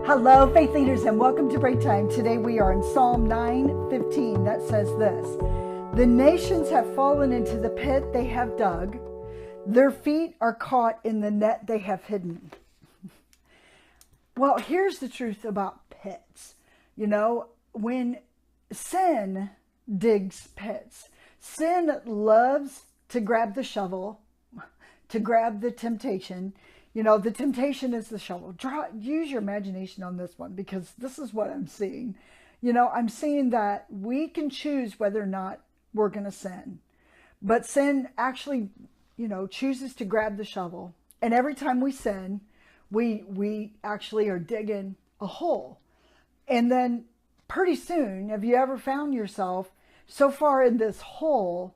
Hello, faith leaders, and welcome to Breaktime. Today we are in Psalm 9:15 that says this: "The nations have fallen into the pit they have dug. Their feet are caught in the net they have hidden." Well, here's the truth about pits. You know, when sin digs pits, sin loves to grab the shovel, to grab the temptation. You know, the temptation is the shovel. Use your imagination on this one, because this is what I'm seeing. You know, I'm seeing that we can choose whether or not we're going to sin. But sin actually, chooses to grab the shovel. And every time we sin, we actually are digging a hole. And then pretty soon, have you ever found yourself so far in this hole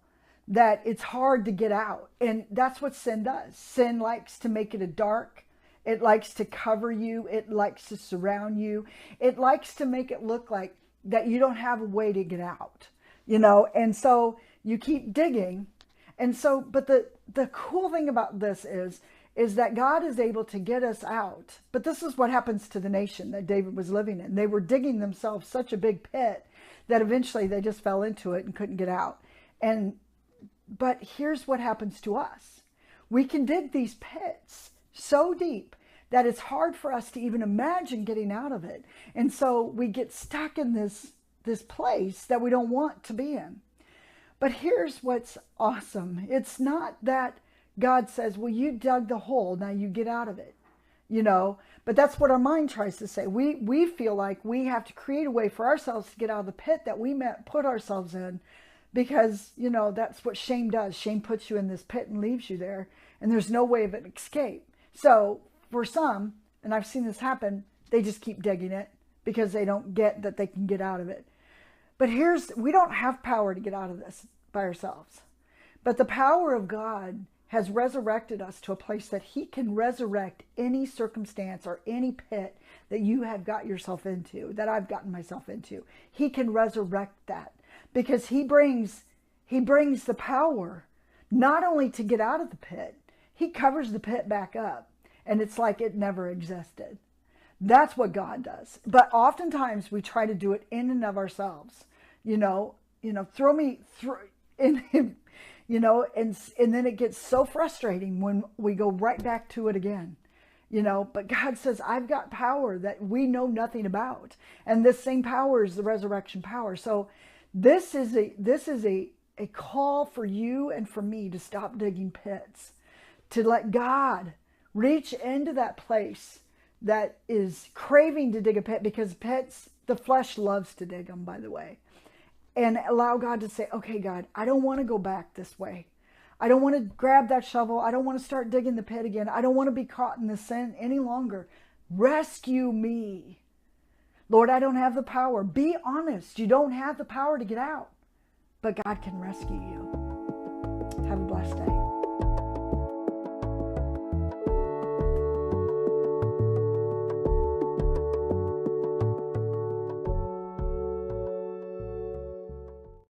that it's hard to get out? And that's what sin does. Sin likes to make it a dark. It likes to cover you. It likes to surround you. It likes to make it look like that you don't have a way to get out, and so you keep digging. And so, but the cool thing about this is that God is able to get us out. But this is what happens to the nation that David was living in. They were digging themselves such a big pit that eventually they just fell into it and couldn't get out. But here's what happens to us. We can dig these pits so deep that it's hard for us to even imagine getting out of it. And so we get stuck in this place that we don't want to be in. But here's what's awesome. It's not that God says, well, you dug the hole, now you get out of it. But that's what our mind tries to say. We feel like we have to create a way for ourselves to get out of the pit that we put ourselves in. Because, that's what shame does. Shame puts you in this pit and leaves you there. And there's no way of an escape. So for some, and I've seen this happen, they just keep digging it because they don't get that they can get out of it. But we don't have power to get out of this by ourselves. But the power of God has resurrected us to a place that he can resurrect any circumstance or any pit that you have got yourself into, that I've gotten myself into. He can resurrect that. Because he brings the power not only to get out of the pit, he covers the pit back up, and it's like it never existed. That's what God does. But oftentimes we try to do it in and of ourselves. Throw me through, and then it gets so frustrating when we go right back to it again. But God says, I've got power that we know nothing about, and this same power is the resurrection power. So this is a call for you and for me to stop digging pits, to let God reach into that place that is craving to dig a pit, because pits, the flesh loves to dig them, by the way, and allow God to say, okay, God, I don't want to go back this way. I don't want to grab that shovel. I don't want to start digging the pit again. I don't want to be caught in the sin any longer. Rescue me. Lord, I don't have the power. Be honest. You don't have the power to get out, but God can rescue you. Have a blessed day.